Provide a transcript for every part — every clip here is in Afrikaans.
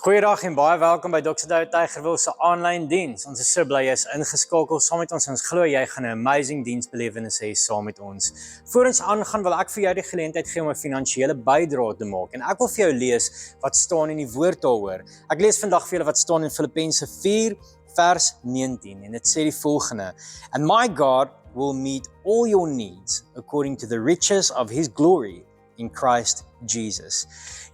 Goeiedag en baie welkom by Dr. Douwe Tygerwil se aanlyn diens. Ons is so bly jy is ingeskakel saam met ons. Ons glo jy gaan 'n amazing diensbelewenis hê saam met ons. Voor ons aangaan wil ek vir jou die geleentheid gee om 'n finansiële bydrae te maak. En ek wil vir jou lees wat staan in die woord daaroor. Ek lees vandag vir julle wat staan in Filippense 4 vers 19 en dit sê die volgende: And my God will meet all your needs according to the riches of his glory in Christ Jesus.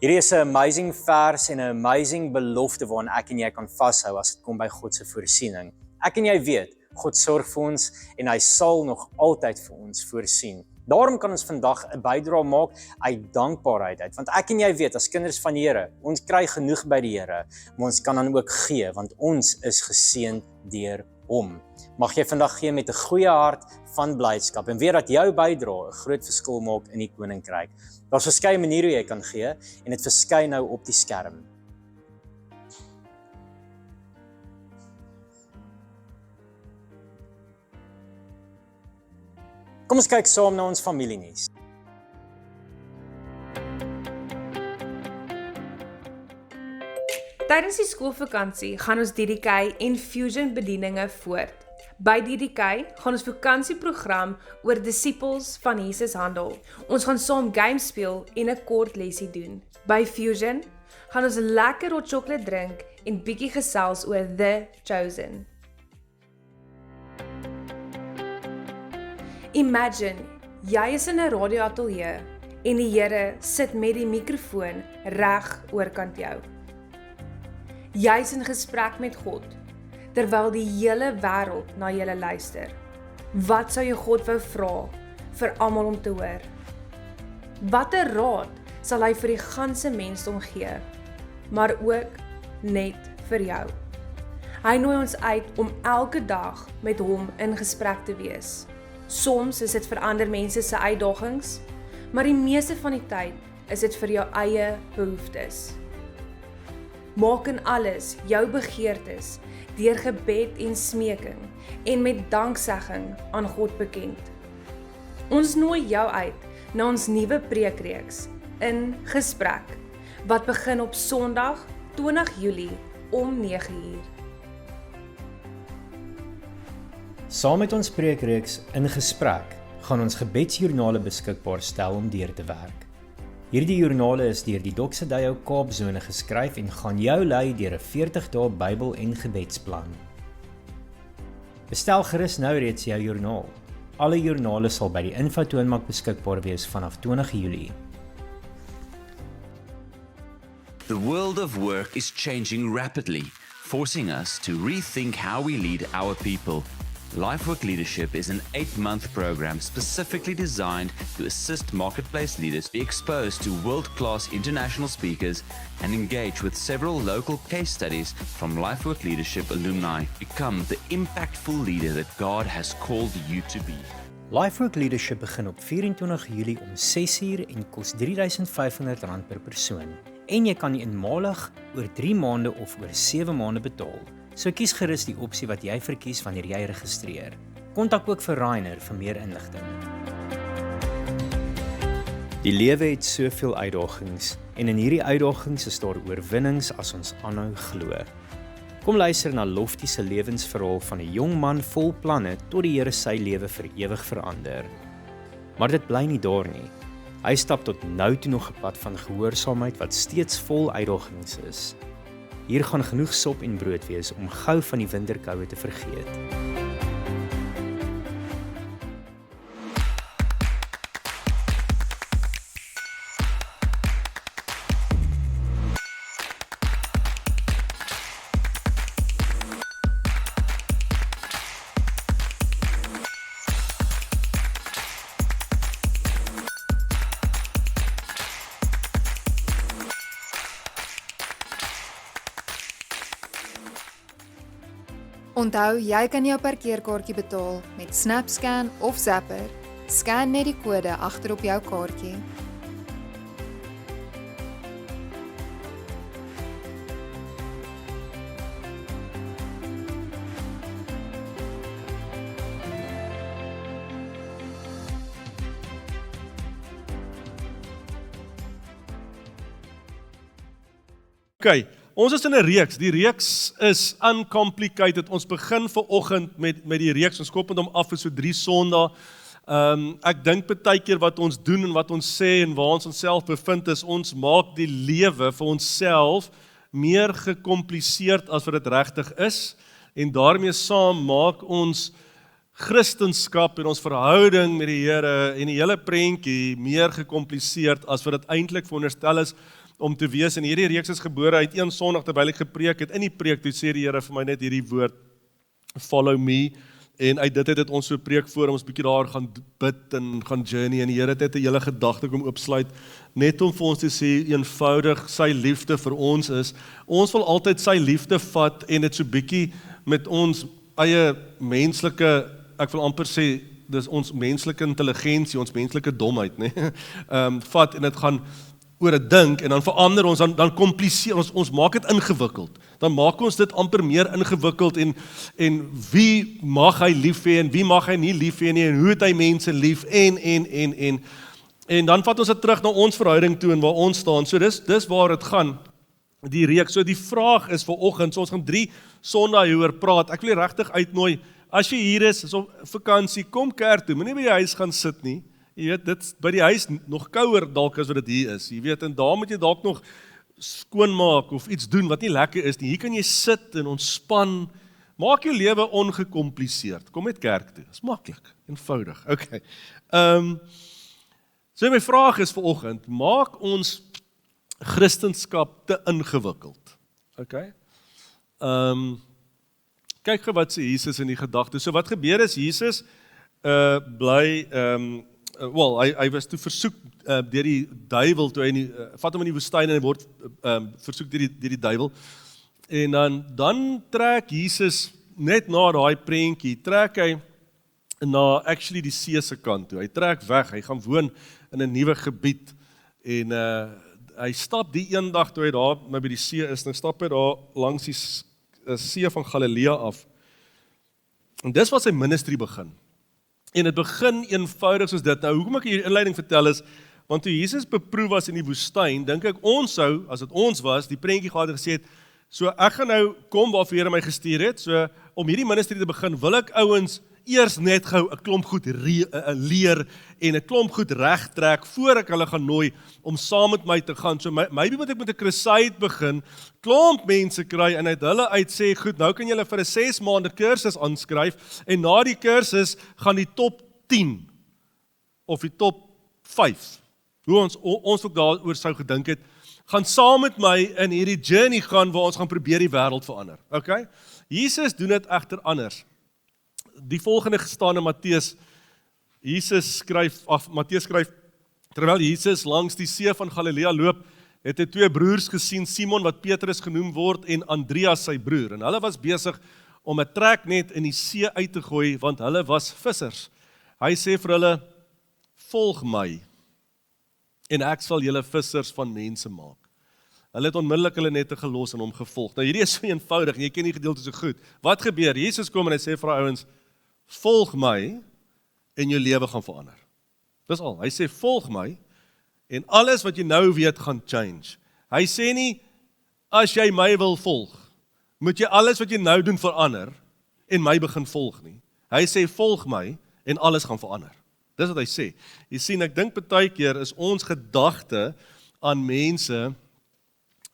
Hierdie is 'n amazing vers en 'n amazing belofte waaraan ek en jy kan vashou as dit kom by God se voorsiening. Ek en jy weet, God sorg vir ons en hy sal nog altyd vir ons voorsien. Daarom kan ons vandag 'n bydrae maak uit dankbaarheid uit, want ek en jy weet as kinders van die Here, ons kry genoeg by die Here, maar ons kan dan ook gee want ons is geseën deur hom. Mag jy vandag gee met 'n goeie hart van blydskap en weet dat jou bydrae 'n groot verskil maak in die koninkryk. Daar's verskeie maniere hoe jy kan gee en dit verskyn nou op die skerm. Kom ons kyk saam na ons familienuus. Tydens die skoolvakansie gaan ons DDK en Fusion bedieninge voort. By DDK gaan ons vakansieprogram oor disippels van Jesus handel. Ons gaan saam games speel en 'n kort lesie doen. By Fusion gaan ons lekker hot chocolate drink en bietjie gesels oor The Chosen. Imagine, jy is in 'n radioateljee en die Here sit met die mikrofoon reg oorkant jou. Jy's in gesprek met God, terwyl die hele wêreld na julle luister. Wat sou jy God wou vra vir almal om te hoor? Watter raad sal hy vir die ganse mensdom gee, maar ook net vir jou? Hy nooi ons uit om elke dag met hom in gesprek te wees. Soms is dit vir ander mense se uitdagings, maar die meeste van die tyd is dit vir jou eie behoeftes. Maak in alles jou begeertes deur gebed en smeking en met danksegging aan God bekend. Ons nooi jou uit na ons nuwe preekreeks In Gesprek wat begin op Sondag 20 Julie om 9:00. Saam met ons preekreeks In Gesprek gaan ons gebedsjoernale beskikbaar stel om deur te werk. Hierdie joernale is deur die Dr. Douwe Kaapsone geskryf en gaan jou lei deur 'n 40 dae Bybel en gebedsplan. Bestel gerus nou reeds jou joernaal. Alle joernale sal by die infotoonbank beskikbaar wees vanaf 20 Julie. The world of work is changing rapidly, forcing us to rethink how we lead our people. LifeWork Leadership is an 8-month program specifically designed to assist marketplace leaders be exposed to world-class international speakers and engage with several local case studies from LifeWork Leadership alumni. Become the impactful leader that God has called you to be. LifeWork Leadership begin op 24 Julie om 6:00 en kos R3,500 per persoon. En jy kan eenmalig oor 3 maande of oor 7 maande betaal. So kies gerus die opsie wat jy verkies wanneer jy registreer. Kontak ook vir Rainer vir meer inligting. Die lewe het soveel uitdagings en in hierdie uitdagings is daar oorwinnings as ons aanhou glo. Kom luister na Lofty se lewensverhaal van 'n jong man vol planne tot die Here sy lewe vir ewig verander. Maar dit bly nie daar nie. Hy stap tot nou toe nog 'n pad van gehoorsaamheid wat steeds vol uitdagings is. Hier gaan genoeg sop en brood wees om gou van die winterkoue te vergeet. Onthou, jy kan jou parkeerkaartjie betaal met SnapScan of Zapper. Scan net die kode agter op jou kaartjie. OK, Ons is in 'n reeks. Die reeks is uncomplicated. Ons begin vanoggend met die reeks. Ons skop met hom af vir so 3 Sondae. Ek dink baie keer wat ons doen en wat ons sê en waar ons onsself bevind is, ons maak die lewe vir onsself meer gekompliseerd as wat dit regtig is. En daarmee saam maak ons Christendom en ons verhouding met die Here en die hele prentjie meer gekompliseerd as wat dit eintlik veronderstel is om te wees. En hierdie reeks is gebore uit een Sondag terwyl ek gepreek het. In die preek toe sê die Here vir my net hierdie woord, follow me. En uit dit het ons so preek voor, ons bietjie daar gaan bid en gaan journey. En die Here het 'n hele gedagte kom oopsluit, net om vir ons te sê, eenvoudig, sy liefde vir ons is. Ons wil altyd sy liefde vat en dit so bietjie met ons eie menslike, ek wil amper sê, dis ons menslike intelligensie, ons menslike domheid, nee? Vat en dit gaan oor 'n dink en dan verander ons, dan kompliseer ons maak dit ingewikkeld. Dan maak ons dit amper meer ingewikkeld en wie mag hy lief hê en wie mag hy nie lief hê nie en hoe het hy mense lief en dan vat ons dit terug na ons verhouding toe en waar ons staan. So dis waar dit gaan, die reeks. So die vraag is vanoggend, so ons gaan 3 Sondae hieroor praat. Ek wil jy regtig uitnooi, as jy hier is op vakansie, kom kerk toe, moenie by die huis gaan sit nie. Jy weet, dit by die huis nog kouer dalk as wat dit hier is. Jy weet, en daar moet jy dalk nog skoonmaak of iets doen wat nie lekker is nie. Hier kan jy sit en ontspan. Maak jou lewe ongekompliseerd. Kom met kerk toe. Dis maklik, eenvoudig. Okay. So my vraag is vanoggend, maak ons Christendom te ingewikkeld. Okay? Kyk gou wat sê Jesus in die gedagte. So wat gebeur is, Jesus bly hy was toe versoek deur die duiwel, toe hy vat hom in die woestyn en hy word versoek deur die duiwel. En dan trek Jesus net na daai prentjie, trek hy na actually die see se kant toe. Hy trek weg, hy gaan woon in 'n nuwe gebied en hy stap die eendag toe hy daar by die see is, dan stap hy daar langs die see van Galilea af. En dis waar sy ministry begin. En dit begin eenvoudig soos dit. Nou, hoekom ek hierdie inleiding vertel is, want toe Jesus beproef was in die woestyn, dink ek ons sou, as dit ons was, die prentjie gehad en gesê het, so ek gaan nou kom waarvoor Here my gestuur het, so om hierdie ministry te begin, wil ek ouens eers net gou 'n klomp goed leer en 'n klomp goed regtrek voor ek hulle gaan nooi om saam met my te gaan. So maybe moet ek met 'n crusade begin, klomp mense kry en uit hulle uit sê, goed, nou kan julle vir 'n 6 maande kursus aanskryf en na die kursus gaan die top 10 of die top 5, hoe ons ook daaroor sou gedink het, gaan saam met my in hierdie journey gaan waar ons gaan probeer die wêreld verander. Okay? Jesus doen dit egter anders. Die volgende gestaan in Matteus skryf, terwyl Jesus langs die see van Galilea loop, het hy 2 broers gesien, Simon wat Petrus genoem word en Andreas sy broer. En hulle was besig om 'n treknet in die see uit te gooi, want hulle was vissers. Hy sê vir hulle, volg my en ek sal julle vissers van mense maak. Hulle het onmiddellik hulle nette gelos en hom gevolg. Nou hierdie is so eenvoudig en jy ken die gedeelte so goed. Wat gebeur? Jesus kom en hy sê vir die ouens, volg my en jou lewe gaan verander. Dis al. Hy sê volg my en alles wat jy nou weet gaan change. Hy sê nie, as jy my wil volg, moet jy alles wat jy nou doen verander en my begin volg nie. Hy sê volg my en alles gaan verander. Dis wat hy sê. Jy sien, ek dink baie keer is ons gedagte aan mense,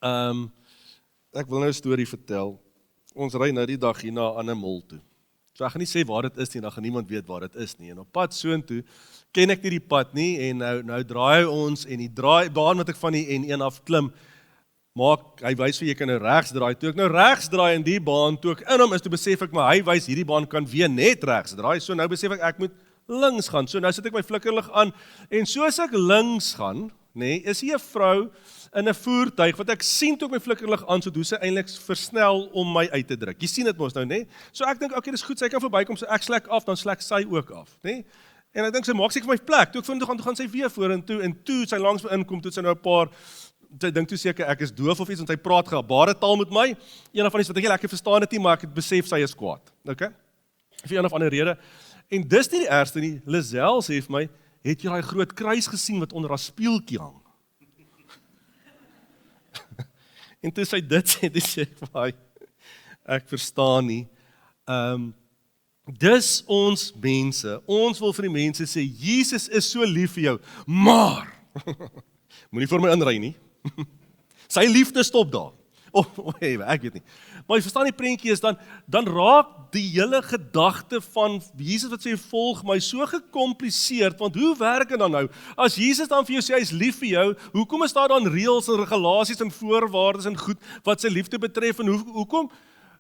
ek wil nou 'n storie vertel. Ons ry nou die dag hier na 'n ander mall toe. So ek gaan nie sê waar dit is nie, dan gaan niemand weet waar dit is nie. En op pad soontoe ken ek nie die pad nie en nou draai ons en die baan wat ek van die N1 af klim, hy wys vir jy kan nou regs draai. Toe ek nou regs draai in die baan, toe ek in hom is, toe besef ek maar hy wys hierdie baan kan weer net regs draai. So nou besef ek moet links gaan. So nou sit ek my flikkerlig aan en soos ek links gaan, is hier 'n vrou in 'n voertuig, wat ek sien toe ek my flikkerlig aan, so doen sy eintlik versnel om my uit te druk. Jy sien dit mos nou, So ek dink, okay, dis goed, sy kan verbykom, so ek slek af, dan slek sy ook af, En ek dink, sy maak seker vir my plek, toe ek vind, toe gaan sy weer vorentoe, en toe sy langs my inkom, toe sy nou 'n paar, sy dink toe seker, ek is doof of iets, want sy praat gebaretaal met my, een van die wat ek nie lekker verstaan het nie, maar ek het besef sy is kwaad, okay? Vir een of ander rede, en dis nie die ergste nie, Lizelle sê vir my, het jy daai groot kruis gesien wat onder haar spieeltjie hang? En toe sy dit sê, toe sê ek vir hy, ek verstaan nie. Dis ons mense, ons wil vir die mense sê, Jesus is so lief vir jou, maar, moenie vir my inry nie, sy liefde stop daar, ek weet nie, maar jy verstaan die prentjie is, dan raak die hele gedagte van Jesus wat sê, volg my, so gekompliseerd, want hoe werk dit dan nou? As Jesus dan vir jou sê, hy is lief vir jou, hoekom is daar dan reëls en regulasies en voorwaardes en goed, wat sy liefde betref, en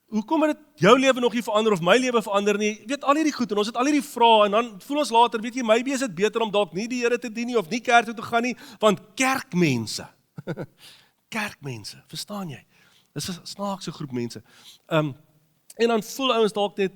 hoekom het dit jou lewe nog nie verander, of my lewe verander nie, weet al hierdie goed, en ons het al hierdie vrae, en dan voel ons later, weet jy, maybe is dit beter om dalk nie die Here te dien nie, of nie kerk toe te gaan nie, want kerkmense, verstaan jy? Dis 'n snaakse groep mense. En dan voel ouens dalk net,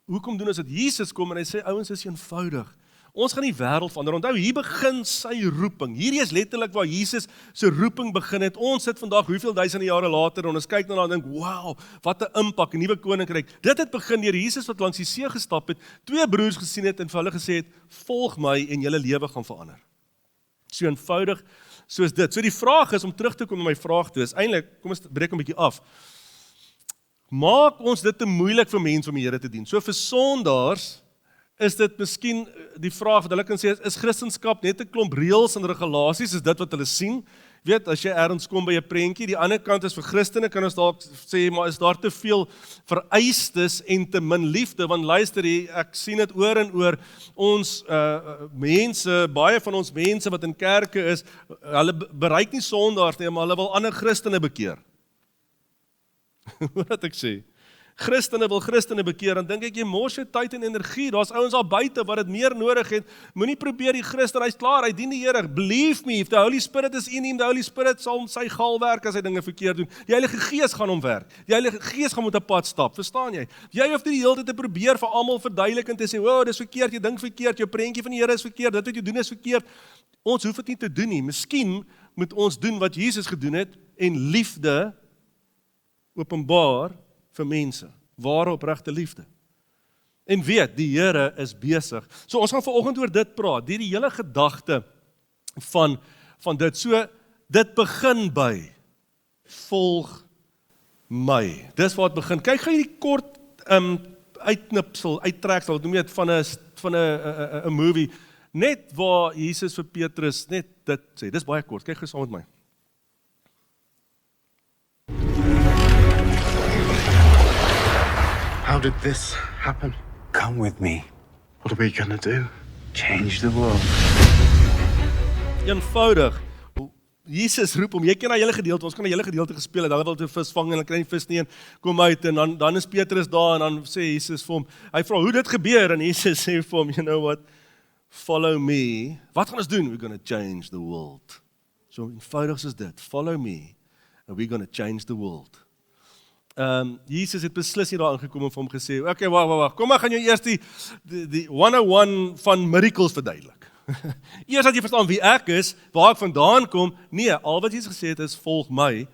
hoekom doen ons dit? Jesus kom en hy sê, ouens is eenvoudig. Ons gaan die wêreld verander. Onthou, hier begin sy roeping. Hierdie is letterlik waar Jesus se roeping begin het. Ons sit vandag hoeveel duisende jare later en ons kyk daarna en dink, wow, wat 'n impak, 'n nuwe koninkryk. Dit het begin deur Jesus wat langs die see gestap het, 2 broers gesien het en vir hulle gesê het, volg my en julle lewe gaan verander. So eenvoudig soos dit. So die vraag is, om terug te kom na my vraag toe, is eintlik, kom ons breek 'n bietjie af. Maak ons dit te moeilik vir mense om die Here te dien. So vir sondaars is dit miskien die vraag wat hulle kan sê, is Christendom net 'n klomp reëls en regulasies, is dit wat hulle sien? Weet, as jy ergens kom by 'n prentjie, die ander kant is vir Christene, kan ons dalk sê, maar is daar te veel vereistes en te min liefde, want luister hier, ek sien dit oor en oor, ons mense, baie van ons mense wat in kerke is, hulle bereik nie sondaars nie, maar hulle wil ander Christene bekeer. Wat ek sê? Christene wil Christene bekeer, en dink ek, jy mors jou tyd en energie, daar's ouens al buite wat dit meer nodig het, moenie probeer die Christen, hy's klaar, hy dien die Here, believe me, if the Holy Spirit is in him, the Holy Spirit sal sy gal werk as hy dinge verkeerd doen, die Heilige Gees gaan hom werk, die Heilige Gees gaan met 'n pad stap, verstaan jy? Jy hoef nie die hele tyd te probeer vir almal verduidelik en te sê, oh, dis verkeerd, jy dink verkeerd, jou prentjie van die Here is verkeerd, dit wat jy doen is verkeerd, ons hoef dit nie te doen nie, miskien moet ons doen wat Jesus gedoen het, en liefde openbaar vir mense, ware opregte liefde. En weet, die Here is besig. So ons gaan vanoggend oor dit praat, die hele gedagte van dit. So dit begin by volg my. Dis waar dit begin. Kyk gou hierdie kort uitknipsel, uittreksel, wat noem jy dit, van 'n movie, net waar Jesus vir Petrus net dit sê. Dis baie kort. Kyk gou saam met my. How did this happen? Come with me. What are we gonna do? Change the world. Eenvoudig. Jesus roep hom, jy ken daai hele gedeelte, ons kan 'n hele gedeelte gespeel het, hulle wil toe vis vang en hulle kry nie vis nie en kom uit en dan is Petrus daar en dan sê Jesus vir hom, hy vra hoe dit gebeur en Jesus sê vir hom, you know what, follow me. Wat gaan ons doen? We're gonna change the world. So eenvoudig soos dit, follow me and we're gonna change the world. Jesus het beslis nie daar aangekom en vir hom gesê, okay, wag, kom maar gaan jou eers die 101 van miracles verduidelik. Eers dat jy verstaan wie ek is, waar ek vandaan kom, nee, al wat Jesus gesê het is, volg my,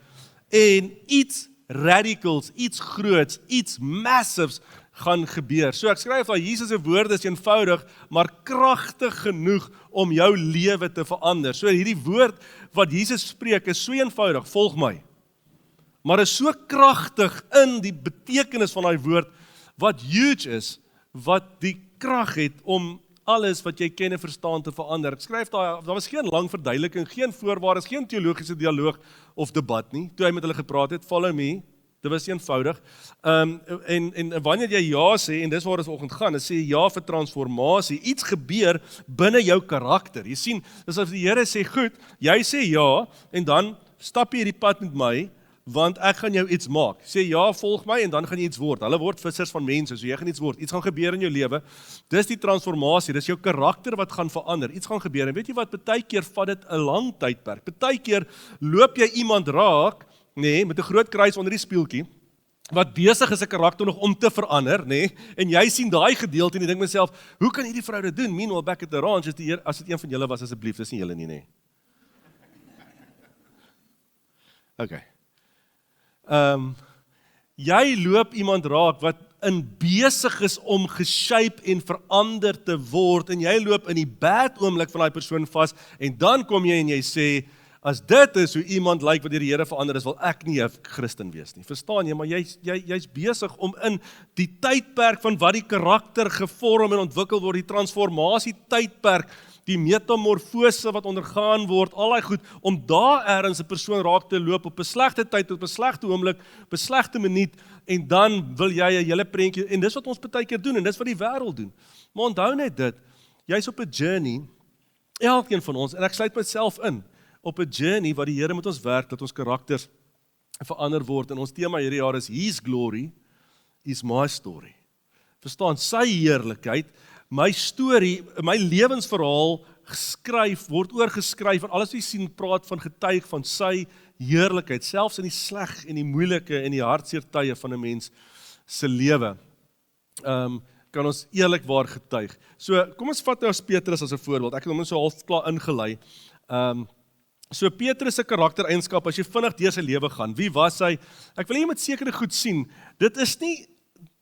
en iets radicals, iets groots, iets massives gaan gebeur. So ek skryf daar, Jesus se woorde is eenvoudig, maar kragtig genoeg om jou lewe te verander. So hierdie woord wat Jesus spreek is so eenvoudig, volg my. Maar is so kragtig in die betekenis van daai woord, wat huge is, wat die krag het om alles wat jy ken en verstaan te verander. Ek skryf daar was geen lang verduideliking, geen voorwaardes, geen teologiese dialoog of debat nie, toe hy met hulle gepraat het, follow me, dit was eenvoudig, en wanneer jy ja sê, en dis waar ons vanoggend gaan, dan sê ja vir transformasie, iets gebeur binne jou karakter, jy sien, dis as die Here sê, goed, jy sê ja, en dan stap jy hierdie pad met my, want ek gaan jou iets maak. Sê ja, volg my en dan gaan jy iets word. Hulle word vissers van mense, so jy gaan iets word. Iets gaan gebeur in jou lewe. Dis die transformasie, dis jou karakter wat gaan verander. Iets gaan gebeur. En weet jy wat, baie keer vat dit 'n lang tydperk. Baie keer loop jy iemand raak, nê, met 'n groot kruis onder die spieeltjie, wat besig is 'n karakter nog om te verander, nê? En jy sien daai gedeelte en jy dink myself, hoe kan hierdie vrou dit doen? Meanwhile back at the ranch, as dit een van julle was asseblief, dis nie julle nie, nê. Okay. Jy loop iemand raak wat in besig is om geshape en verander te word en jy loop in die bad oomblik van daai persoon vas en dan kom jy en jy sê, As dit is hoe iemand lyk wat deur die Here verander is, wil ek nie 'n Christen wees nie. Verstaan jy? Maar jy's besig om in die tydperk van wat die karakter gevorm en ontwikkel word, die transformasie tydperk, die metamorfose wat ondergaan word, al daai goed, om daar ergens 'n persoon raak te loop op 'n slegte tyd, op 'n slegte oomblik, op 'n slegte minuut, en dan wil jy 'n hele prentjie, en dis wat ons baie keer doen, en dis wat die wêreld doen. Maar onthou net dit, jy's op 'n journey, elkeen van ons, en ek sluit myself in, op 'n journey wat die Here met ons werk, dat ons karakters verander word, en ons tema hierdie jaar is, His glory is my story. Verstaan, sy heerlikheid, my storie, my lewensverhaal word oorgeskryf, en alles wat jy sien praat van getuig van sy heerlikheid, selfs in die sleg en die moeilike en die hartseer tye van 'n mens se lewe. Kan ons eerlikwaar getuig. So, kom ons vat nou as Petrus as 'n voorbeeld. Ek het hom so half klaar ingelei. So Petrus se karaktereienskap, as jy vinnig deur sy lewe gaan, wie was hy? Ek wil jy moet sekere goed sien. Dit is nie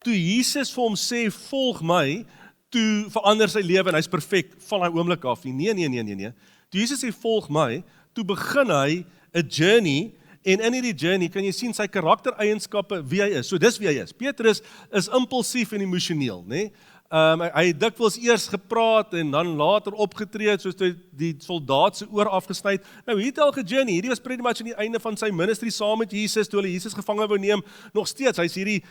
toe Jesus vir hom sê, volg my, toe verander sy lewe en hy's perfek van daai oomblik af nie. Nee. Toe Jesus sê volg my, toe begin hy 'n journey, en in hierdie journey kan jy sien sy karaktereienskappe, wie hy is. So dis wie hy is. Petrus is impulsief en emosioneel, né? Hy het dikwels eers gepraat en dan later opgetree, soos die soldaat se oor afgesny het. Nou hier het al gejourney, hierdie was pretty much aan die einde van sy ministry saam met Jesus, toe hulle Jesus gevange wou neem, nog steeds, hy's hierdie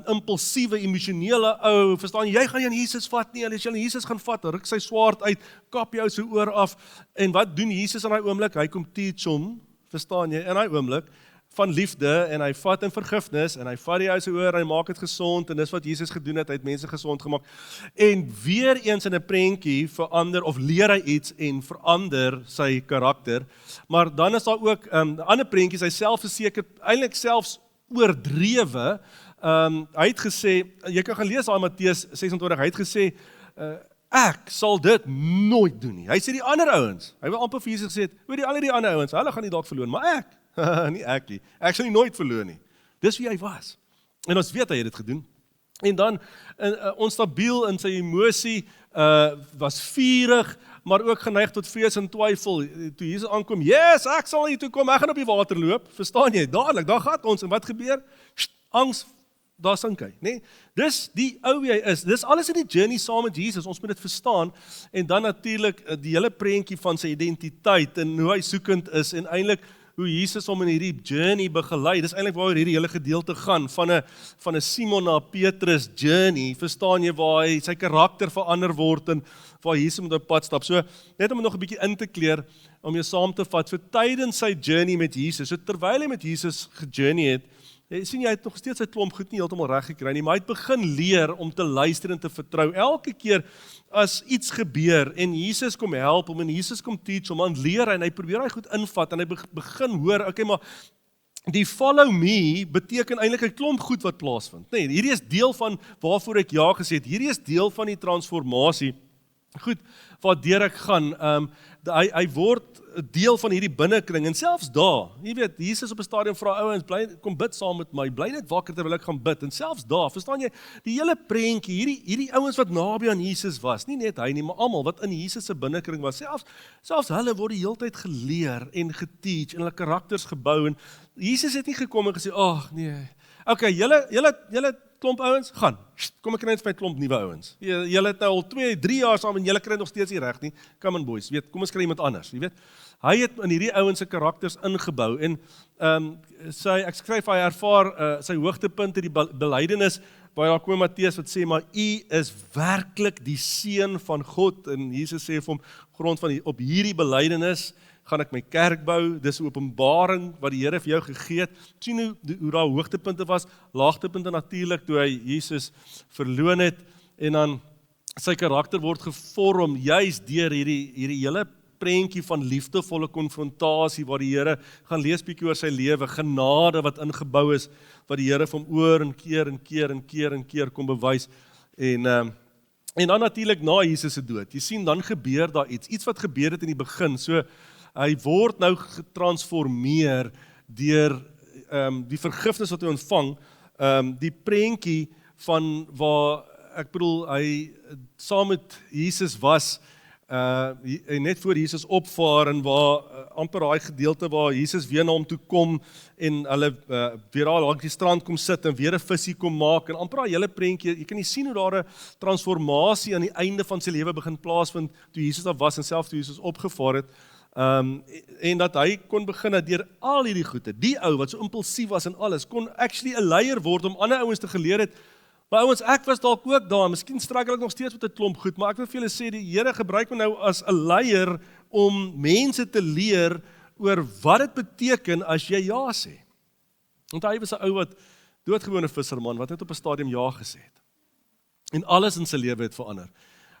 impulsiewe, emosionele ou, verstaan jy gaan nie aan Jesus vat nie, as jy aan Jesus gaan vat, ruk sy swaard uit, kap jou sy oor af, en wat doen Jesus in daai oomblik? Hy kom teach hom, verstaan jy, in daai oomblik, van liefde, en hy vat in vergifnis, en hy vat die ou se oor, en hy maak dit gesond, en dis wat Jesus gedoen het, hy het mense gesond gemaak, en weer eens in 'n prentjie verander, of leer hy iets, en verander sy karakter, maar dan is daar ook, ander prentjies, hy selfverseker, eintlik selfs oordrewe, hy het gesê, jy kan gaan lees aan Matteus 26, hy het gesê, ek sal dit nooit doen nie, hy sê die ander ouens, hy wil amper vir Jesus gesê, oor die ander ouens, hulle gaan nie dalk verloon, maar ek, nie ek nie. Ek sal nie nooit verloon nie. Dis wie hy was. En ons weet hy het dit gedoen. En dan onstabiel in sy emosie, was vurig, maar ook geneig tot vrees en twyfel. Toe Jesus aankom, yes, ek sal hier toe kom, ek gaan op die water loop. Verstaan jy? Dadelik, daar gaan ons. En wat gebeur? Angs, daar sink hy. Nee? Dis die ou wie hy is. Dis alles in die journey saam met Jesus. Ons moet dit verstaan. En dan natuurlik die hele prentjie van sy identiteit en hoe hy soekend is en eintlik hoe Jesus hom in hierdie journey begelei. Dis eintlik waaroor hierdie hele gedeelte gaan, van 'n Simon na Petrus journey, verstaan jy, waar hy sy karakter verander word en waar Jesus met op pad stap. So, net om nog 'n bietjie in te kleer, om jou saam te vat, so tydens sy journey met Jesus, so terwyl hy met Jesus gejourney het, jy sien jy het nog steeds sy klomp goed nie heeltemal reg gekry nie, maar hy het begin leer om te luister en te vertrou. Elke keer as iets gebeur en Jesus kom help hom en Jesus kom teach hom, dan leer hy en hy probeer hy goed invat en hy begin hoor, okay, maar die follow me beteken eintlik 'n klomp goed wat plaasvind. Nee, hierdie is deel van waarvoor ek ja gesê het. Hierdie is deel van die transformasie. Goed, waardeur ek gaan, hy word deel van hierdie binnekring, en selfs daar, jy weet, Jesus op 'n stadium vra ouens, kom bid saam met my, bly net wakker terwyl ek gaan bid, en selfs daar, verstaan jy, die hele prentjie, hierdie ouens wat naby aan Jesus was, nie net hy nie, maar almal wat in Jesus se binnekring was, selfs hulle word die hele tyd geleer en geteach, en hulle karakters gebou, en Jesus het nie gekom en gesê, nee, okay, julle klomp ouens, gaan, kom ek kry net vir my klomp nuwe ouens, julle het nou al 2-3 jaar saam, en julle kry nog steeds nie reg nie, come on boys, weet, kom ons kry iemand anders, jy weet, hy het in hierdie ouens se karakters ingebou, en ek skryf, hy ervaar sy hoogtepunt in die belydenis, waar daar kom Matteus wat sê, maar u is werklik die seun van God, en Jesus sê vir hom, grond van op hierdie belydenis, gaan ek my kerk bou, dis 'n openbaring wat die Here vir jou gegee het. Sien hoe daar hoogtepunte was, laagtepunte natuurlik, toe hy Jesus verloon het, en dan sy karakter word gevorm, juis deur hierdie hele prentjie van liefdevolle konfrontasie, waar die Here gaan lees bietjie oor sy lewe, genade wat ingebou is, wat die Here vir hom oor en keer kom bewys, en dan natuurlik na Jesus se dood, jy sien, dan gebeur daar iets wat gebeur het in die begin, so, hy word nou getransformeer deur die vergifnis wat hy ontvang, die prentjie van waar, ek bedoel, hy saam met Jesus was, net voor Jesus opvaar, en waar amper daai gedeelte waar Jesus weer na hom toe kom en hulle weer daar langs die strand kom sit en weer 'n visie kom maak en amper daai hele prentjie, jy kan nie sien hoe daar 'n transformasie aan die einde van sy lewe begin plaasvind toe Jesus daar was en selfs toe Jesus opgevaar het. En dat hy kon begin dat deur al hierdie goede, die ou wat so impulsief was en alles, kon actually 'n leier word om ander ouens te geleer het. Maar ouens, ek was dalk ook daar, miskien struggle ek nog steeds met 'n klomp goed, maar ek wil vir julle sê, die Here gebruik my nou as 'n leier om mense te leer oor wat dit beteken as jy ja sê. Want hy was 'n ou wat doodgewone visserman wat net op 'n stadium ja gesê het. En alles in sy lewe het verander.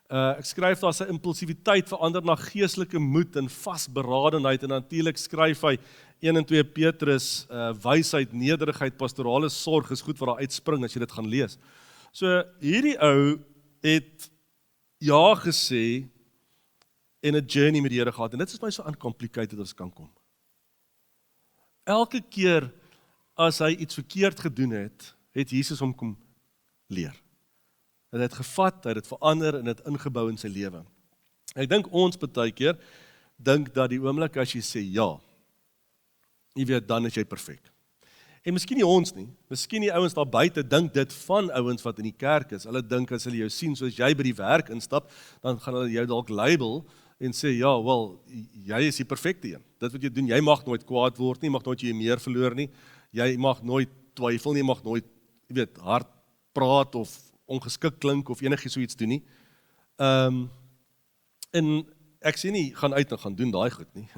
Ek skryf daar sy impulsiwiteit verander na geestelike moed en vasberadenheid en natuurlik skryf hy 1 en 2 Petrus, wysheid, nederigheid, pastorale sorg is goed wat daar uitspring as jy dit gaan lees. So hierdie ou het ja gesê en 'n journey met die Here gehad en dit is my so uncomplicated as kan kom. Elke keer as hy iets verkeerd gedoen het, het Jesus hom kom leer. Hy het gevat, hy het dit verander en dit ingebou in sy lewe. Ek dink ons baie keer dink dat die oomblik as jy sê ja, jy weet, dan is jy perfek. En miskien nie ons nie, miskien die ouens daar buite dink dit van ouens wat in die kerk is. Hulle dink as hulle jou sien soos jy by die werk instap, dan gaan hulle jou dalk label en sê ja, wel, jy is die perfekte een. Dit wat jy doen, jy mag nooit kwaad word nie, mag nooit jy meer verloor nie. Jy mag nooit twyfel nie, mag nooit, jy weet, hard praat of ongeskik klink of enigiets so iets doen nie. En ek sê nie, gaan uit en gaan doen daai goed nie.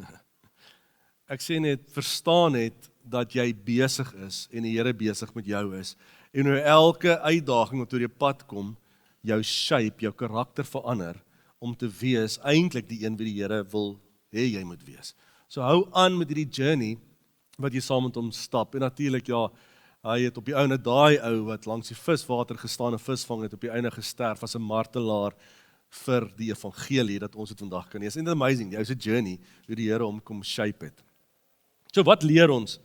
Ek sê net, verstaan net, dat jy besig is, en die Here besig met jou is, en hoe elke uitdaging wat oor jou pad kom, jou shape, jou karakter verander, om te wees, eintlik die een wie die Here wil hê jy moet wees. So hou aan met hierdie journey, wat jy saam met hom stap, en natuurlik, ja, hy het op die einde daai ou wat langs die viswater gestaan en visvang het op die einde gesterf as 'n martelaar vir die evangelie dat ons dit vandag kan lees. En dit is amazing, die ou se journey, hoe die Here hom kom shape het. So wat leer ons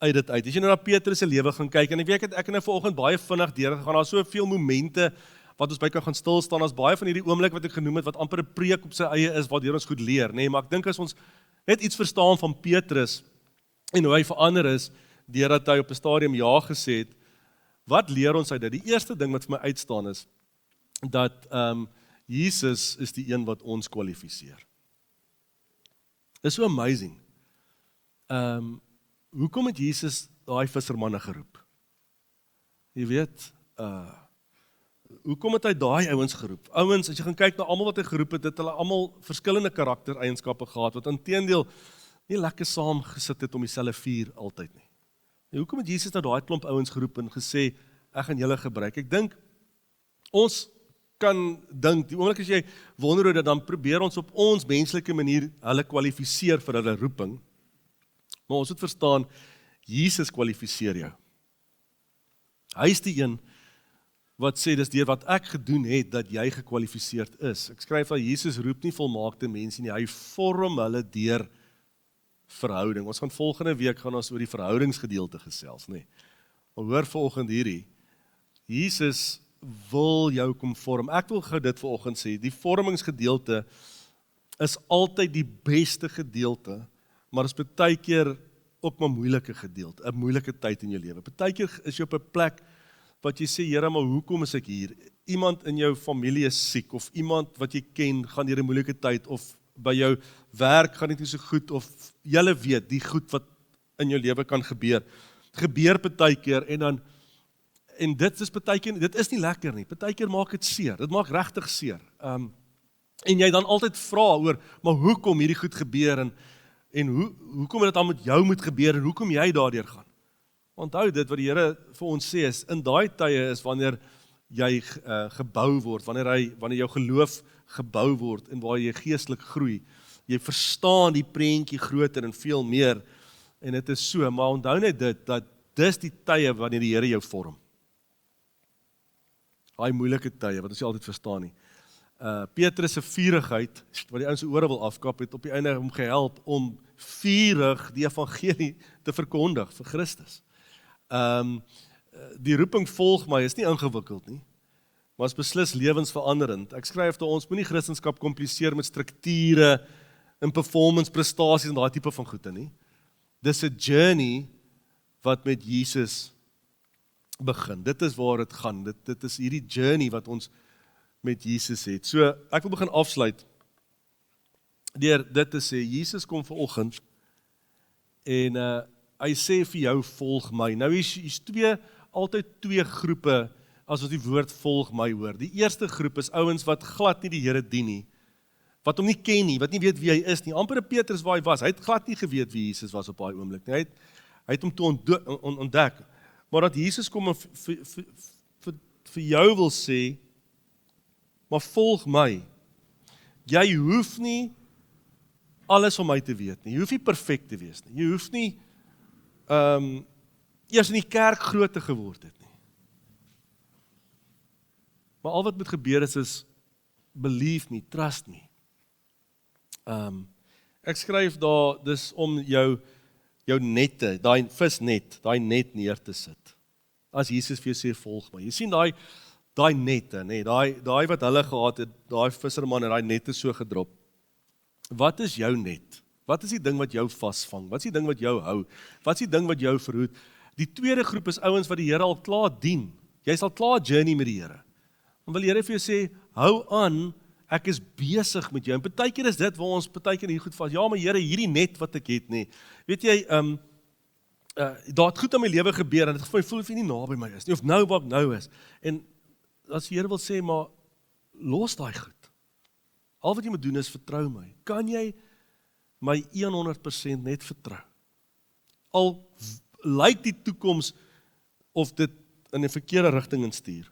uit dit uit? As jy nou na Petrus se lewe gaan kyk, en ek weet ek het nou vanoggend baie vinnig deurgegaan, daar is soveel momente wat ons by kan gaan stil staan, as baie van hierdie oomblik wat ek genoem het, wat amper 'n preek op sy eie is, waardeur ons goed leer, nee, maar ek dink as ons net iets verstaan van Petrus en hoe hy verander is, deurdat hy op 'n stadium ja gesê het, wat leer ons uit dit? Die eerste ding wat vir my uitstaan is, dat Jesus is die een wat ons kwalifiseer. Dis so amazing. Hoekom het Jesus daai vissermanne geroep? Jy weet, hoekom het hy daai ouens geroep? Ouens, as jy gaan kyk na almal wat hy geroep het, het hulle almal verskillende karaktereienskappe gehad, wat inteendeel nie lekker saam gesit het om dieselfde vuur altyd nie. Hoekom het Jesus nou daai klomp ouens geroep en gesê, ek gaan julle gebruik? Ek dink, ons kan dink, die oomblik as jy wonder hoe dit, dan probeer ons op ons menslike manier hulle kwalifiseer vir hulle roeping, maar ons moet verstaan, Jesus kwalifiseer jou. Hy is die een wat sê, dis deur wat ek gedoen het, dat jy gekwalifiseerd is. Ek skryf dat Jesus roep nie volmaakte mense nie, hy vorm hulle deur verhouding. Ons gaan volgende week gaan ons oor die verhoudingsgedeelte gesels, nee. Maar hoor vanoggend hierdie, Jesus wil jou kom vorm. Ek wil gou dit vanoggend sê, die vormingsgedeelte is altyd die beste gedeelte, maar is baie keer ook maar moeilike gedeelte, 'n moeilike tyd in jou lewe. Baie keer is jy op 'n plek wat jy sê, Here, maar hoekom is ek hier? Iemand in jou familie is siek, of iemand wat jy ken, gaan deur 'n moeilike tyd, of by jou werk gaan dit nie so goed, of julle weet, die goed wat in jou lewe kan gebeur. Gebeur baie keer, en dit is baie keer, dit is nie lekker nie, baie keer maak dit seer, dit maak regtig seer. En jy dan altyd vra oor, maar hoekom hierdie goed gebeur, en hoekom dit dan met jou moet gebeur, en hoekom jy daardeur gaan. Onthou dit wat die Here vir ons sê is, in daai tye is wanneer jy gebou word, wanneer jou geloof gebou word, en waar jy geestelik groei, jy verstaan die prentjie groter en veel meer, en dit is so, maar onthou net dit, dat dis die tye wanneer die Here jou vorm. Daai moeilike tye, wat ons nie altyd verstaan nie. Petrus se vurigheid, wat die ouens se ore wil afkap, het op die einde hom gehelp om vurig die evangelie te verkondig vir Christus. Die roeping volg my, is nie ingewikkeld nie, maar is beslis lewensveranderend. Ek skryf dat ons moenie Christendom kompliseer met strukture in performance, prestasies en daai tipe van goede nie. Dis 'n journey wat met Jesus begin. Dit is waar dit gaan. Dit is hierdie journey wat ons met Jesus het. So, ek wil begin afsluit deur dit te sê, Jesus kom vanoggend en hy sê vir jou, volg my. Nou hier's altyd twee groepe as ons die woord volg my hoor. Die eerste groep is ouens wat glad nie die Here dien nie, wat hom nie ken nie, wat nie weet wie hy is nie. Amper 'n Petrus waar hy was, hy het glad nie geweet wie Jesus was op daai oomblik nie. Hy het hom toe ontdek. Maar dat Jesus kom en vir jou wil sê, maar volg my. Jy hoef nie alles van my te weet nie. Jy hoef nie perfek te wees nie. Jy hoef nie eers in die kerk groot te geword het nie. Maar al wat moet gebeur is believe me, trust me. Ek skryf daar, dis om jou nette, daai visnet, daai net neer te sit. As Jesus vir jou sê, volg my. Jy sien daai nette, nee, daai wat hulle gehad het, daai visserman het daai nette so gedrop. Wat is jou net? Wat is die ding wat jou vasvang? Wat is die ding wat jou hou? Wat is die ding wat jou verhoed? Die tweede groep is ouens wat die Here al klaar dien. Jy sal klaar journey met die Here. Dan wil die Here vir jou sê, hou aan, ek is besig met jou. En partykeer is dit waar ons partykeer hier goed vas. Ja, maar Here, hierdie net wat ek het, nee. Weet jy, daar het goed in my lewe gebeur en dit voel of jy nie naby my is nie, of nou waar ek nou is. En as die Here wil sê, maar los daai goed. Al wat jy moet doen is vertrou my. Kan jy my 100% net vertrou? Al lyk die toekoms of dit in 'n verkeerde rigting instuur.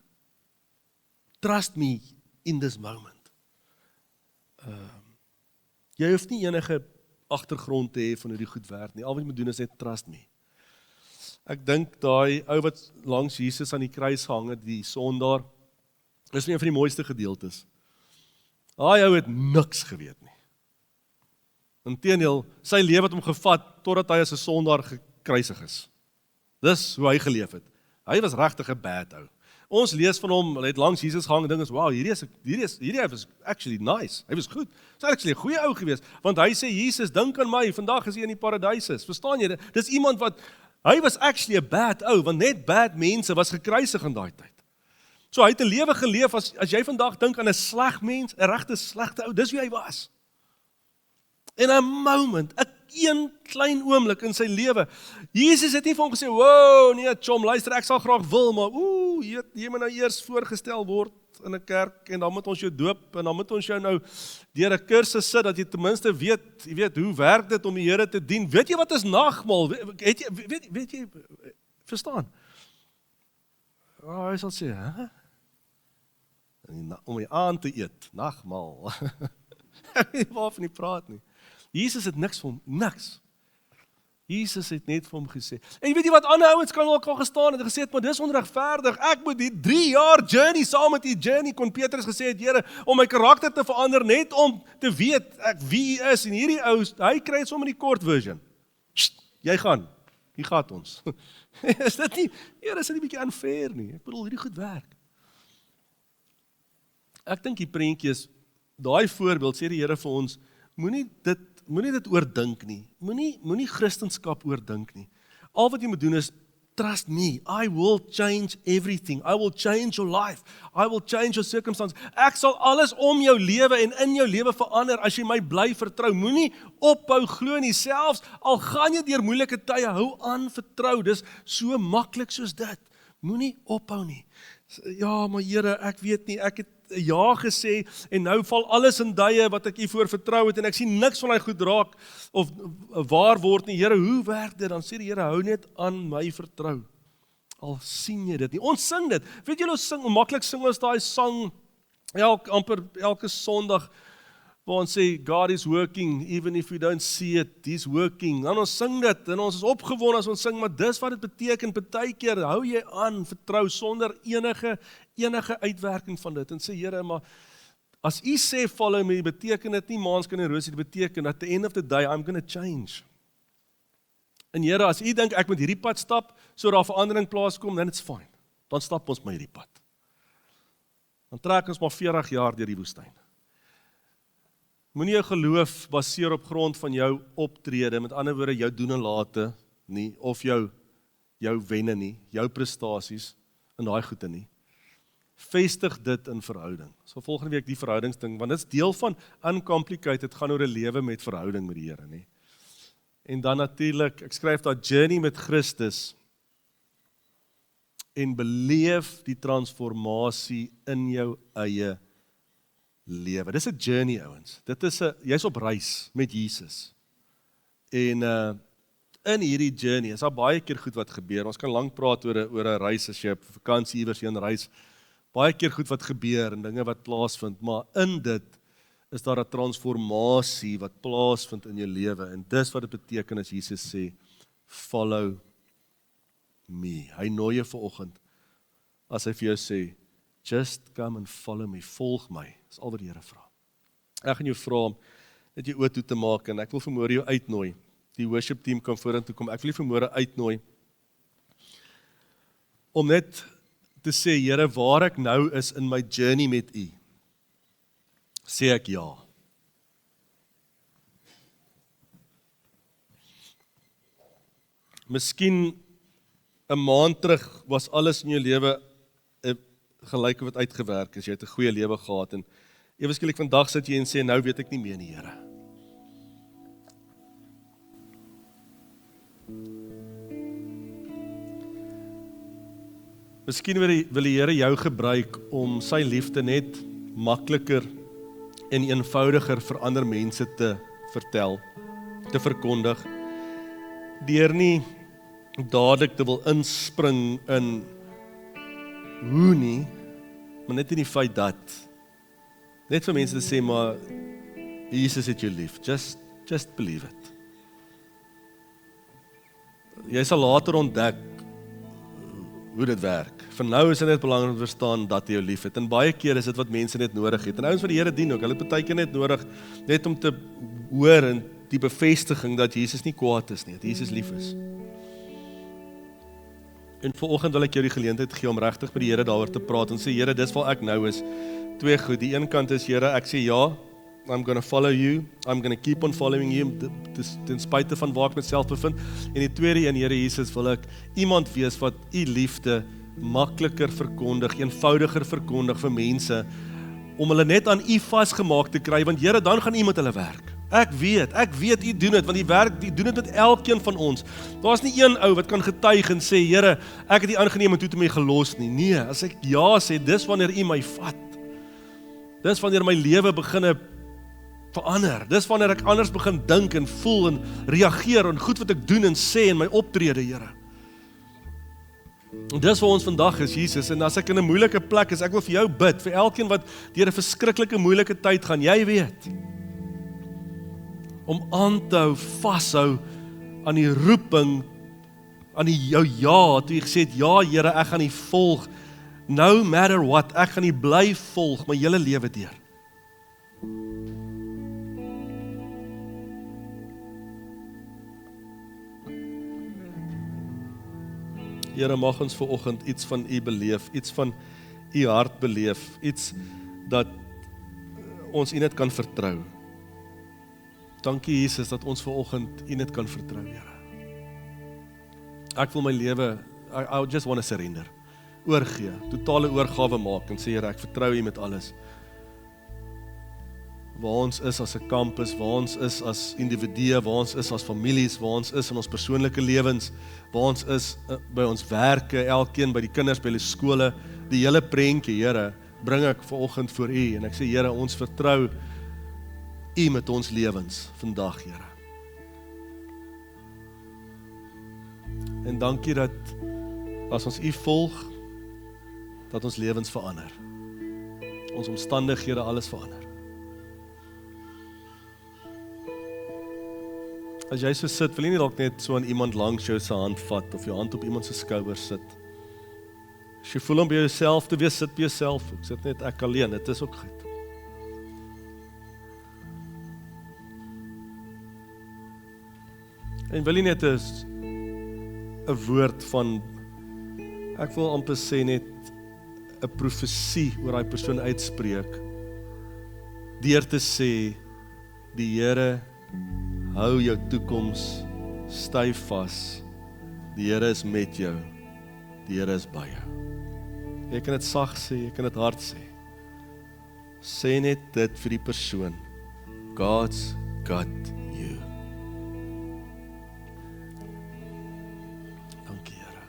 Trust me in this moment. Jy hoef nie enige agtergrond te hê van hoe die goed werk nie. Al wat jy moet doen is net trust me. Ek dink daai ou wat langs Jesus aan die kruis gehang het, die sondaar, is een van die mooiste gedeeltes. Daai ou het niks geweet nie. Inteendeel, sy lewe het hom gevat totdat hy as 'n sondaar gekruisig is. Dis hoe hy geleef het. Hy was regtig 'n bad ou. Ons lees van hom, hy het langs Jesus gehang en dink is, wow, hierdie was actually nice. Hy was goed. Hy's actually 'n goeie ou gewees, want hy sê Jesus, dink aan my, vandag is hy in die paradys is. Verstaan jy? Dis iemand wat hy was actually 'n bad ou, want net bad mense was gekruisig in daai tyd. So hy het 'n lewe geleef as jy vandag dink aan 'n sleg mens, 'n regte slegte ou, dis wie hy was. In 'n moment, 'n klein oomblik in sy lewe. Jesus het nie vir hom gesê, "Wow, nee, chom, luister, ek sal graag wil, maar jy moet nou eers voorgestel word in 'n kerk en dan moet ons jou doop en dan moet ons jou nou deur 'n kursus sit dat jy ten minste weet hoe werk dit om die Here te dien. Weet jy wat is nagmaal? Weet jy verstaan? Hy sal sê, "Hè? Om jy aan te eet, nagmaal." Waarvan jy praat nie. Jesus het niks vir hom, niks. Jesus het net vir hom gesê. En weet jy wat, ander ouens kan ook al gestaan en gesê het, maar dis onregverdig, ek moet die 3 jaar journey saam met die journey, kon Petrus gesê het, Here, om my karakter te verander, net om te weet ek wie hy is, en hierdie ou, hy kry sommer die kort version. Jy gaan, hier gaat ons. Is dit nie, Here, is dit nie bietjie unfair nie, ek bedoel, hierdie goed werk. Ek dink die prentjie is, daai voorbeeld, sê die Here vir ons, moenie dit oordink nie. Moenie Christendom oordink nie. Al wat jy moet doen is, trust me, I will change everything. I will change your life. I will change your circumstances. Ek sal alles om jou lewe en in jou lewe verander as jy my bly vertrou. Moenie ophou glo nie, selfs al gaan jy deur moeilike tye, hou aan vertrou. Dis so maklik soos dit. Moenie ophou nie. Ja, maar Here, ek weet nie, ek het ja gesê, en nou val alles in duie wat ek u voor vertrou het, en ek sien niks van hy goed raak, of waar word nie. Here, hoe werk dit? Dan sê die Here, hou net aan my vertrou. Al sien jy dit nie. Ons sing dit. Weet julle, ons sing, maklik sing ons daai sang, amper elke Sondag, waar ons sê, God is working, even if we don't see it, He's working. En ons sing dit, en ons is opgewonde as ons sing, maar dis wat dit beteken, partykeer hou jy aan, vertrou, sonder enige uitwerking van dit, en sê, Here, maar as u sê, follow me, beteken dit nie, maanskin en rosie, dit beteken, at the end of the day, I'm gonna change. En Here, as u dink, ek moet hierdie pad stap, so daar verandering plaaskom, then it's fine. Dan stap ons maar hierdie pad. Dan trek ons maar 40 jaar deur die woestyn. Moenie jou geloof baseer op grond van jou optrede, met ander woorde jou doen en late nie, of jou wenne nie, jou prestasies in daai goede nie. Vestig dit in verhouding. So volgende week die verhoudingsding, want dit is deel van Uncomplicated, het gaan oor 'n lewe met verhouding met die Here, nie. En dan natuurlik, ek skryf daar journey met Christus en beleef die transformasie in jou eie lewe. Dis 'n journey, ouens. Dit is jy's op reis met Jesus. En in hierdie journey is daar baie keer goed wat gebeur. Ons kan lank praat oor 'n reis as jy op vakansie iewers heen reis. Baie keer goed wat gebeur en dinge wat plaasvind, maar in dit is daar 'n transformasie wat plaasvind in jou lewe. En dis wat dit beteken as Jesus sê, follow me. Hy nooi jou vanoggend as hy vir jou sê, just come and follow me, volg my. Dis al wat die Here vra. Ek gaan jou vra om net jou oë toe te maak en ek wil vanmôre jou uitnooi. Die worship team kan vorentoe kom. Ek wil jou vanmôre uitnooi om net te sê, Here, waar ek nou is in my journey met U, sê ek ja. Miskien 'n maand terug was alles in jou lewe gelyk wat uitgewerk is. Jy het 'n goeie lewe gehad en ewe skielik vandag sit jy en sê, nou weet ek nie meer nie, Here. Miskien wil die Here jou gebruik om sy liefde net makliker en eenvoudiger vir ander mense te vertel, te verkondig, deur nie dadelik te wil inspring in hoe nie, maar net in die feit dat, net vir mense te sê, maar Jesus het jou lief, just believe it. Jy sal later ontdek hoe dit werk. Vir nou is dit net belangrik om te verstaan dat hy jou lief het. En baie keer is dit wat mense net nodig het. En ouens wat die Here dien ook, hulle het baie keer net nodig, net om te hoor en die bevestiging dat Jesus nie kwaad is nie, dat Jesus lief is. En vanoggend wil ek jou die geleentheid gee om regtig met die Here daaroor te praat en sê, Here, dis waar ek nou is. Twee goed, die een kant is, Here, ek sê ja, I'm going to follow you, I'm going to keep on following you, ten spyte van waar ek myself bevind. En die tweede een, Here Jesus, wil ek iemand wees wat U liefde makliker verkondig, eenvoudiger verkondig vir mense, om hulle net aan U vasgemaak te kry, want Here, dan gaan U met hulle werk. Ek weet U doen dit, want U doen dit met elkeen van ons. Daar's nie een ou wat kan getuig en sê, Here, ek het U aangeneem en toe het U my gelos nie. Nee, as ek ja sê, dis wanneer U my vat. Dis wanneer my lewe begin verander. Dis wanneer ek anders begin dink en voel en reageer en goed wat ek doen en sê in my optrede, Here. En dis waar ons vandag is, Jesus, en as ek in 'n moeilike plek is, ek wil vir jou bid, vir elkeen wat deur 'n verskriklike moeilike tyd gaan, jy weet, om aan te hou, vashou aan die roeping, aan jou ja, toe jy gesê het, ja Here, ek gaan U volg, no matter what, ek gaan U bly volg, my hele lewe deur. Here, mag ons vanoggend iets van U beleef, iets van U hart beleef, iets dat ons U net kan vertrou. Dankie Jesus dat ons vanoggend U net kan vertrou, Here. Ek wil my lewe, I just want to surrender, oorgee, totale oorgawe maak en sê, Here, ek vertrou U met alles. Waar ons is as 'n kampus, waar ons is as individue, waar ons is as families, waar ons is in ons persoonlike lewens, waar ons is by ons werke, elkeen by die kinders, by die skole, die hele prentjie, Here, bring ek vanoggend voor U en ek sê, Here, ons vertrou U met ons lewens vandag, Here. En dankie dat as ons U volg, dat ons lewens verander. Ons omstandighede alles verander. As jy so sit, wil jy nie dalk net so aan iemand langs jou se hand vat of jou hand op iemand se skouer sit. As jy voel om by jouself te wees, sit by jouself. Ek sit net ek alleen, dit is ook goed. En wil jy net 'n woord van, ek wil amper sê net 'n profesie oor daai persoon uitspreek, deur te sê, Die Here hou jou toekoms styf vas. Die Here is met jou. Die Here is by jou. Jy kan dit sag sê, jy kan dit hard sê. Sê net dit vir die persoon. God's got you. Dankie, Here.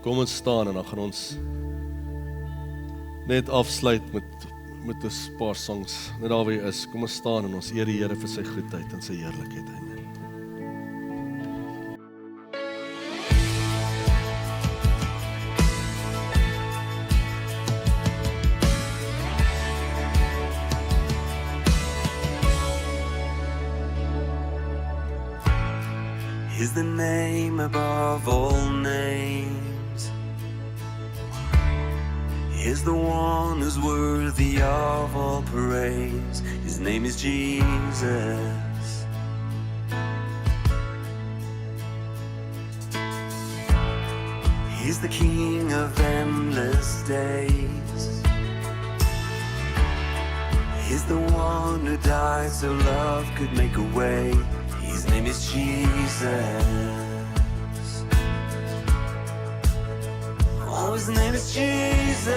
Kom ons staan en dan gaan ons net afsluit met 'n paar songs. Net daar waar jy is. Kom ons staan en ons eer die Here vir sy goedheid en sy heerlikheid. Amen. Is the name above all names. Is the one who's worthy of all praise. His name is Jesus. He's the King of endless days. He's the one who died so love could make a way. His name is Jesus. Oh, his name is Jesus.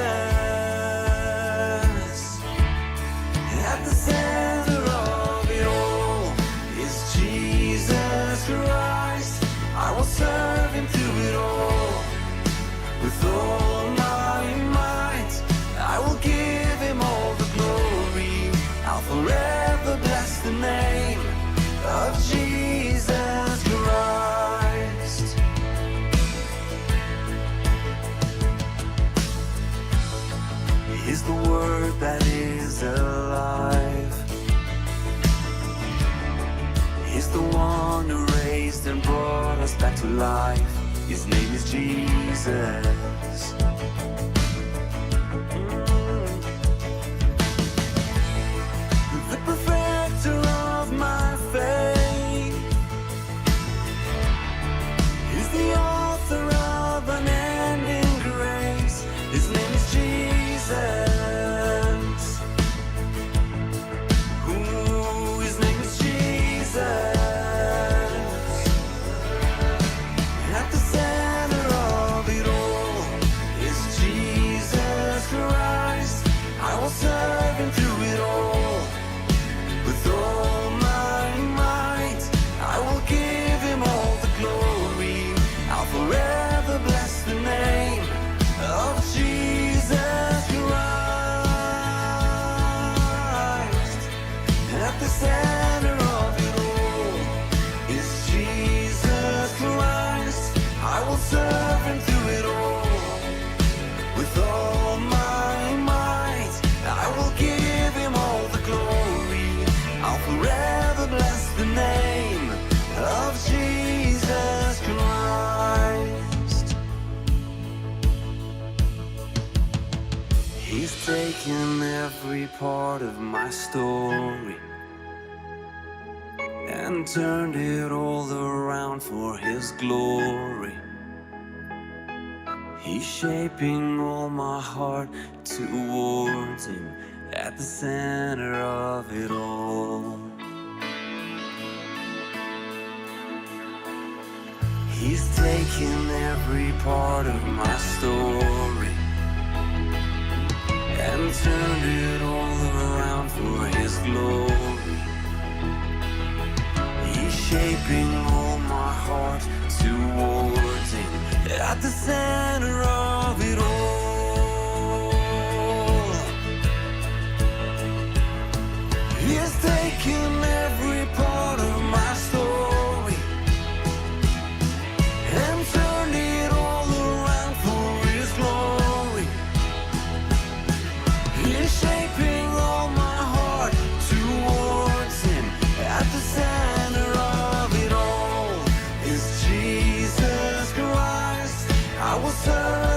At the center of it all is Jesus Christ. I will serve him through it all. With all my might, I will give him all the glory. I'll forever bless the name of Jesus Christ. He's the word that is alive. He's the one who raised and brought us back to life. His name is Jesus. The perfecter of my faith. He's the author of unending grace. His name is Jesus. Ooh, his name is Jesus. At the center of it all is Jesus Christ. I will serve him through it all. With all my might, I will give him all the glory. I'll forever bless the name of Jesus Christ. At the center of it all is Jesus Christ. I will serve him through it all. With all my might, I will give him all the glory. I'll forever bless the name of Jesus Christ. He's taken every part of my story and turned it all around for his glory. He's shaping all my heart towards him at the center of it all. He's taken every part of my story and turned it all around for his glory. He's shaping all my heart towards him at the center of it all. He's taken every part of my story and turned it all around for his glory. He's shaping all my heart towards him at the center of it all is Jesus Christ. I will serve